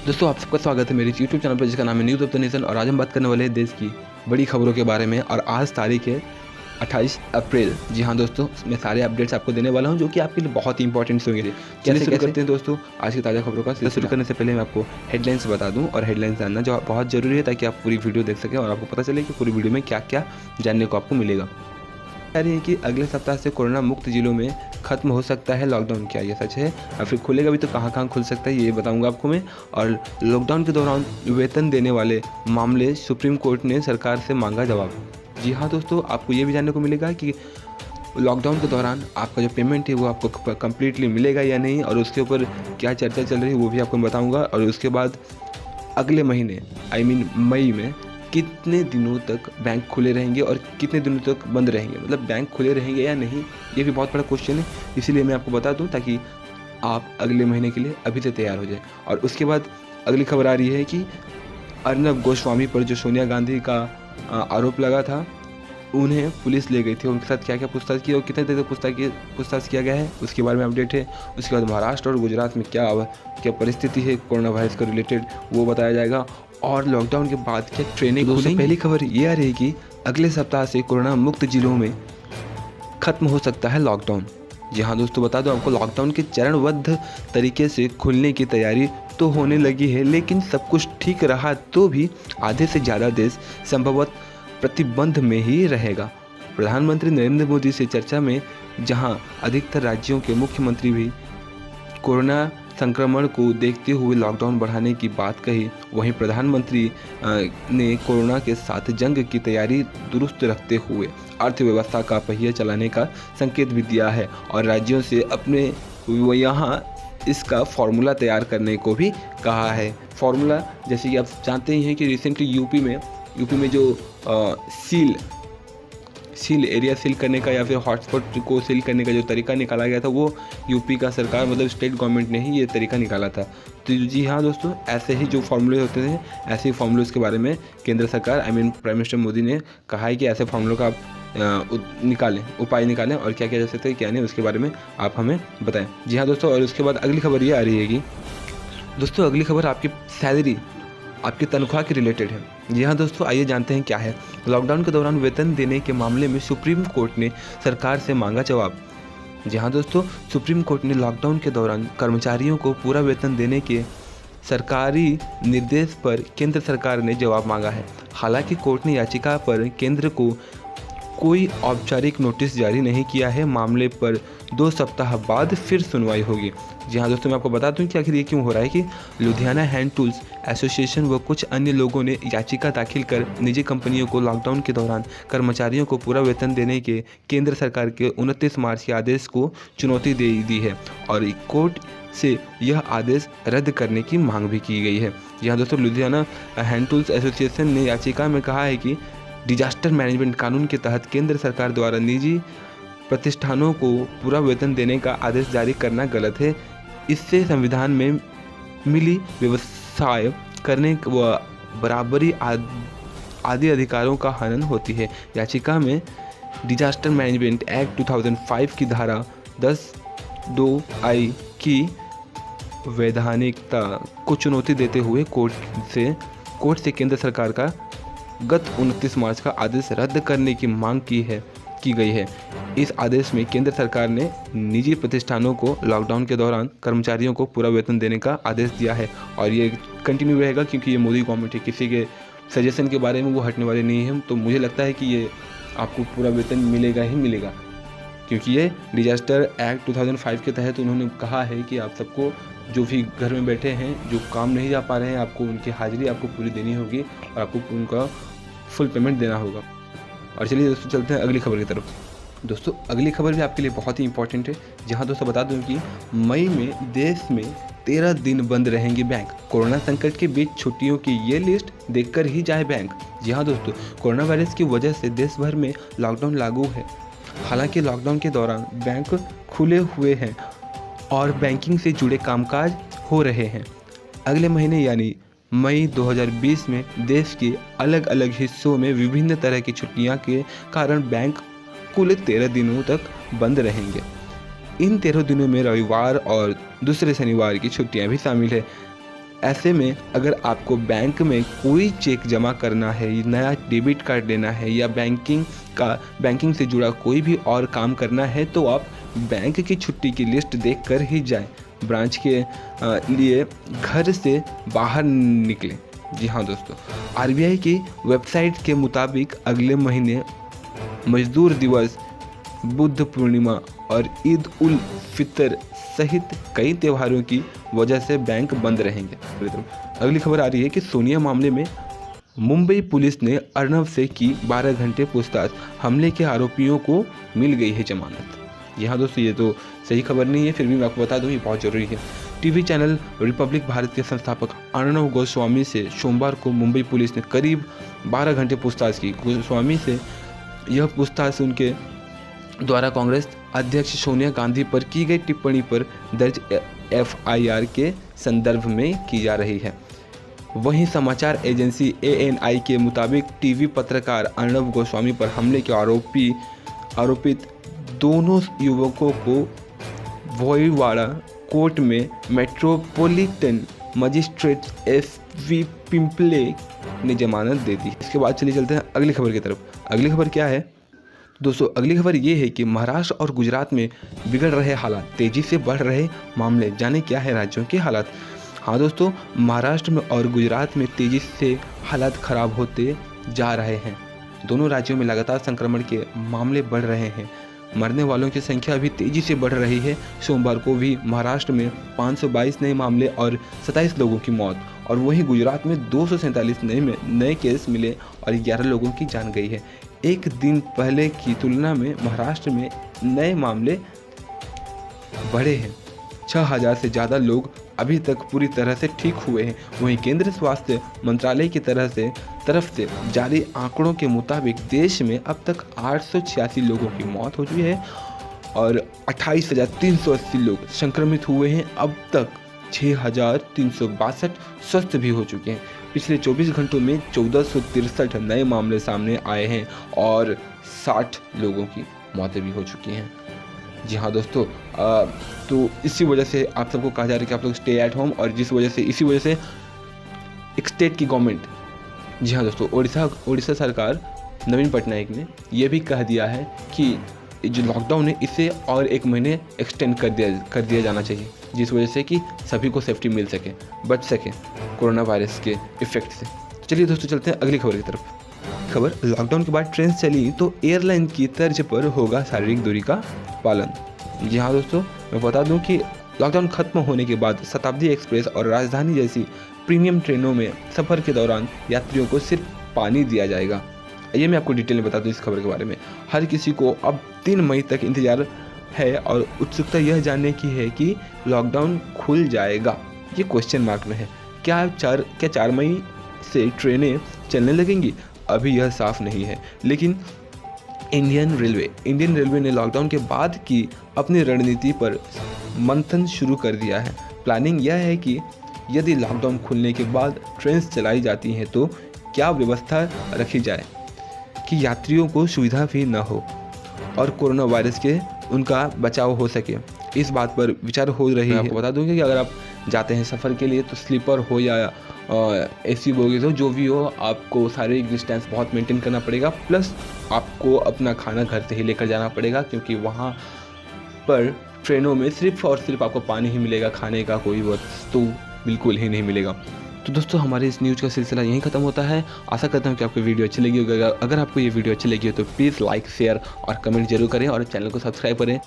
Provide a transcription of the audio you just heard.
दोस्तों आप सबका स्वागत है मेरे YouTube चैनल पर जिसका नाम है न्यूज़ ऑफ द नेशन। और आज हम बात करने वाले हैं देश की बड़ी खबरों के बारे में। और आज तारीख है 28 अप्रैल। जी हाँ दोस्तों, मैं सारे अपडेट्स आपको देने वाला हूं जो कि आपके लिए बहुत ही इंपॉर्टेंट होंगे। चलिए शुरू करते हैं दोस्तों आज की ताज़ा खबरों का। शुरू करने से पहले मैं आपको हेडलाइंस बता दूं, और हेडलाइंस जानना जो बहुत ज़रूरी है ताकि आप पूरी वीडियो देख सकें और आपको पता चले कि पूरी वीडियो में क्या क्या जानने को आपको मिलेगा। कह रही है कि अगले सप्ताह से कोरोना मुक्त जिलों में खत्म हो सकता है लॉकडाउन। क्या ये सच है? और फिर खुलेगा भी तो कहाँ कहाँ खुल सकता है ये बताऊंगा आपको मैं। और लॉकडाउन के दौरान वेतन देने वाले मामले सुप्रीम कोर्ट ने सरकार से मांगा जवाब। जी हाँ दोस्तों, आपको ये भी जानने को मिलेगा कि लॉकडाउन के दौरान आपका जो पेमेंट है वो आपको कम्प्लीटली मिलेगा या नहीं, और उसके ऊपर क्या चर्चा चल रही है वो भी आपको बताऊँगा। और उसके बाद अगले महीने मई में कितने दिनों तक बैंक खुले रहेंगे और कितने दिनों तक बंद रहेंगे, मतलब बैंक खुले रहेंगे या नहीं, ये भी बहुत बड़ा क्वेश्चन है। इसीलिए मैं आपको बता दूं ताकि आप अगले महीने के लिए अभी से तैयार हो जाए। और उसके बाद अगली खबर आ रही है कि अर्नब गोस्वामी पर जो सोनिया गांधी का आरोप लगा था, उन्हें पुलिस ले गई थी। उनके साथ क्या क्या पूछताछ की और कितने देर तक पूछताछ किया गया है उसके बारे में अपडेट है। उसके बाद महाराष्ट्र और गुजरात में क्या परिस्थिति है कोरोना वायरस को रिलेटेड वो बताया जाएगा। और लॉकडाउन के बाद क्या ट्रेनिंग खुलेंगी। पहली खबर ये आ रही है कि अगले सप्ताह से कोरोना मुक्त जिलों में खत्म हो सकता है लॉकडाउन। जी हाँ दोस्तों, बता दो आपको लॉकडाउन के चरणबद्ध तरीके से खुलने की तैयारी तो होने लगी है, लेकिन सब कुछ ठीक रहा तो भी आधे से ज़्यादा देश संभवतः प्रतिबंध में ही रहेगा। प्रधानमंत्री नरेंद्र मोदी से चर्चा में जहां अधिकतर राज्यों के मुख्यमंत्री भी कोरोना संक्रमण को देखते हुए लॉकडाउन बढ़ाने की बात कही, वहीं प्रधानमंत्री ने कोरोना के साथ जंग की तैयारी दुरुस्त रखते हुए अर्थव्यवस्था का पहिया चलाने का संकेत भी दिया है और राज्यों से अपने यहाँ इसका फॉर्मूला तैयार करने को भी कहा है। फॉर्मूला जैसे कि आप जानते ही हैं कि रिसेंटली यूपी में जो सील एरिया सील करने का या फिर हॉटस्पॉट को सील करने का जो तरीका निकाला गया था, वो यूपी का सरकार मतलब स्टेट गवर्नमेंट ने ही ये तरीका निकाला था। तो जी हाँ दोस्तों, ऐसे ही जो फार्मूले होते थे ऐसे ही फार्मूलों के बारे में केंद्र सरकार प्राइम मिनिस्टर मोदी ने कहा है कि ऐसे फार्मूलों का आप उपाय निकालें और क्या किया जा सकता है क्या नहीं, उसके बारे में आप हमें बताएं। जी हाँ दोस्तों, और उसके बाद अगली खबर ये आ रही है कि दोस्तों अगली खबर आपकी सैलरी, आपकी तनख्वाह के रिलेटेड है। जी हाँ दोस्तों, आइए जानते हैं क्या है। लॉकडाउन के दौरान वेतन देने के मामले में सुप्रीम कोर्ट ने सरकार से मांगा जवाब। जी हाँ दोस्तों, सुप्रीम कोर्ट ने लॉकडाउन के दौरान कर्मचारियों को पूरा वेतन देने के सरकारी निर्देश पर केंद्र सरकार ने जवाब मांगा है। हालांकि कोर्ट ने याचिका पर केंद्र को कोई औपचारिक नोटिस जारी नहीं किया है। मामले पर 2 सप्ताह बाद फिर सुनवाई होगी। जी हाँ दोस्तों, मैं आपको बता दूं कि आखिर ये क्यों हो रहा है कि लुधियाना हैंड टूल्स एसोसिएशन व कुछ अन्य लोगों ने याचिका दाखिल कर निजी कंपनियों को लॉकडाउन के दौरान कर्मचारियों को पूरा वेतन देने के केंद्र सरकार के 29 मार्च के आदेश को चुनौती दे दी है और कोर्ट से यह आदेश रद्द करने की मांग भी की गई है। जी हाँ दोस्तों, लुधियाना हैंड टूल्स एसोसिएशन ने याचिका में कहा है कि डिजास्टर मैनेजमेंट कानून के तहत केंद्र सरकार द्वारा निजी प्रतिष्ठानों को पूरा वेतन देने का आदेश जारी करना गलत है। इससे संविधान में मिली व्यवसाय करने व बराबरी आदि अधिकारों का हनन होती है। याचिका में डिजास्टर मैनेजमेंट एक्ट 2005 की धारा 10(2)(i) की वैधानिकता को चुनौती देते हुए कोर्ट से केंद्र सरकार का गत 29 मार्च का आदेश रद्द करने की मांग की गई है। इस आदेश में केंद्र सरकार ने निजी प्रतिष्ठानों को लॉकडाउन के दौरान कर्मचारियों को पूरा वेतन देने का आदेश दिया है और ये कंटिन्यू रहेगा क्योंकि ये मोदी गवर्नमेंट है, किसी के सजेशन के बारे में वो हटने वाले नहीं हैं। तो मुझे लगता है कि ये आपको पूरा वेतन मिलेगा ही मिलेगा, क्योंकि ये डिजास्टर एक्ट 2005 के तहत उन्होंने कहा है कि आप सबको जो भी घर में बैठे हैं, जो काम नहीं जा पा रहे हैं, आपको उनकी हाजिरी आपको पूरी देनी होगी और आपको उनका फुल पेमेंट देना होगा। और चलिए दोस्तों चलते हैं अगली खबर की तरफ। दोस्तों अगली खबर भी आपके लिए बहुत ही इंपॉर्टेंट है। जहां दोस्तों बता दूं कि मई में देश में 13 दिन बंद रहेंगे बैंक। कोरोना संकट के बीच छुट्टियों की ये लिस्ट देखकर ही जाए बैंक। जी हाँ दोस्तों, कोरोना वायरस की वजह से देश भर में लॉकडाउन लागू है। हालांकि लॉकडाउन के दौरान बैंक खुले हुए हैं और बैंकिंग से जुड़े कामकाज हो रहे हैं। अगले महीने यानी मई 2020 में देश के अलग अलग हिस्सों में विभिन्न तरह की छुट्टियां के कारण बैंक कुल 13 दिनों तक बंद रहेंगे। इन 13 दिनों में रविवार और दूसरे शनिवार की छुट्टियां भी शामिल है। ऐसे में अगर आपको बैंक में कोई चेक जमा करना है, नया डेबिट कार्ड लेना है या बैंकिंग से जुड़ा कोई भी और काम करना है तो आप बैंक की छुट्टी की लिस्ट देखकर ही जाएं। ब्रांच के लिए घर से बाहर निकलें। जी हाँ दोस्तों, आरबीआई की वेबसाइट के मुताबिक अगले महीने मजदूर दिवस, बुद्ध पूर्णिमा और ईद उल फितर सहित कई त्योहारों की वजह से बैंक बंद रहेंगे। अगली खबर आ रही है कि सोनिया मामले में मुंबई पुलिस ने अर्नब से की 12 घंटे पूछताछ, हमले के आरोपियों को मिल गई है जमानत। जी हाँ दोस्तों, ये तो सही खबर नहीं है, फिर भी मैं आपको बता दूं ये बहुत ज़रूरी है। टीवी चैनल रिपब्लिक भारत के संस्थापक अर्नब गोस्वामी से सोमवार को मुंबई पुलिस ने करीब 12 घंटे पूछताछ की। गोस्वामी से यह पूछताछ उनके द्वारा कांग्रेस अध्यक्ष सोनिया गांधी पर की गई टिप्पणी पर दर्ज एफआईआर के संदर्भ में की जा रही है। वहीं समाचार एजेंसी एएनआई के मुताबिक टीवी पत्रकार अर्नब गोस्वामी पर हमले के आरोपित दोनों युवकों को वोईवाड़ा कोर्ट में मेट्रोपॉलिटन मजिस्ट्रेट एसवी पिंपले ने जमानत दे दी। इसके बाद चलिए चलते हैं अगली खबर की तरफ। अगली खबर क्या है दोस्तों? अगली खबर ये है कि महाराष्ट्र और गुजरात में बिगड़ रहे हालात, तेजी से बढ़ रहे मामले। जाने क्या है राज्यों के हालात। हाँ दोस्तों, महाराष्ट्र में और गुजरात में तेजी से हालात खराब होते जा रहे हैं। दोनों राज्यों में लगातार संक्रमण के मामले बढ़ रहे हैं। मरने वालों की संख्या भी तेजी से बढ़ रही है। सोमवार को भी महाराष्ट्र में 522 नए मामले और 27 लोगों की मौत, और वहीं गुजरात में 247 नए केस मिले और 11 लोगों की जान गई है। एक दिन पहले की तुलना में महाराष्ट्र में नए मामले बढ़े हैं। 6000 से ज़्यादा लोग अभी तक पूरी तरह से ठीक हुए हैं। वहीं केंद्रीय स्वास्थ्य मंत्रालय की तरफ से जारी आंकड़ों के मुताबिक देश में अब तक 886 लोगों की मौत हो चुकी है और 28,380 लोग संक्रमित हुए हैं। अब तक 6,362 स्वस्थ भी हो चुके हैं। पिछले 24 घंटों में 1463 नए मामले सामने आए हैं और 60 लोगों की मौतें भी हो चुकी हैं। जी हाँ दोस्तों, तो इसी वजह से आप सबको कहा जा रहा है कि आप लोग स्टे एट होम, और इसी वजह से एक स्टेट की गवर्नमेंट, जी हाँ दोस्तों, उड़ीसा सरकार नवीन पटनायक ने यह भी कह दिया है कि जो लॉकडाउन है इसे और 1 महीने एक्सटेंड कर दिया जाना चाहिए, जिस वजह से कि सभी को सेफ्टी मिल सके, बच सके कोरोना वायरस के इफेक्ट से। चलिए दोस्तों, चलते हैं अगली खबर की तरफ। खबर, लॉकडाउन के बाद ट्रेन चली तो एयरलाइन की तर्ज पर होगा शारीरिक दूरी का पालन। जी हाँ दोस्तों, मैं बता दूं कि लॉकडाउन खत्म होने के बाद शताब्दी एक्सप्रेस और राजधानी जैसी प्रीमियम ट्रेनों में सफ़र के दौरान यात्रियों को सिर्फ पानी दिया जाएगा। ये मैं आपको डिटेल में बता दूं इस खबर के बारे में। हर किसी को अब 3 मई तक इंतजार है और उत्सुकता यह जानने की है कि लॉकडाउन खुल जाएगा, ये क्वेश्चन मार्क में है। क्या 4 मई से ट्रेनें चलने लगेंगी? अभी यह साफ नहीं है, लेकिन इंडियन रेलवे ने लॉकडाउन के बाद की अपनी रणनीति पर मंथन शुरू कर दिया है। प्लानिंग यह है कि यदि लॉकडाउन खुलने के बाद ट्रेन चलाई जाती हैं तो क्या व्यवस्था रखी जाए कि यात्रियों को सुविधा भी न हो और कोरोना वायरस के उनका बचाव हो सके। इस बात पर विचार हो रही है। आपको बता दूंगा कि अगर आप जाते हैं सफ़र के लिए तो स्लीपर हो या एसी बोगीज हो, जो भी हो, आपको शारीरिक डिस्टेंस बहुत मेंटेन करना पड़ेगा। प्लस आपको अपना खाना घर से ही लेकर जाना पड़ेगा, क्योंकि वहाँ पर ट्रेनों में सिर्फ और सिर्फ आपको पानी ही मिलेगा, खाने का कोई वस्तु बिल्कुल ही नहीं मिलेगा। तो दोस्तों, हमारे इस न्यूज़ का सिलसिला यहीं खत्म होता है। आशा करता हूँ कि आपको वीडियो अच्छी लगी होगी। अगर आपको ये वीडियो अच्छी लगी हो तो प्लीज़ लाइक, शेयर और कमेंट जरूर करें और चैनल को सब्सक्राइब करें।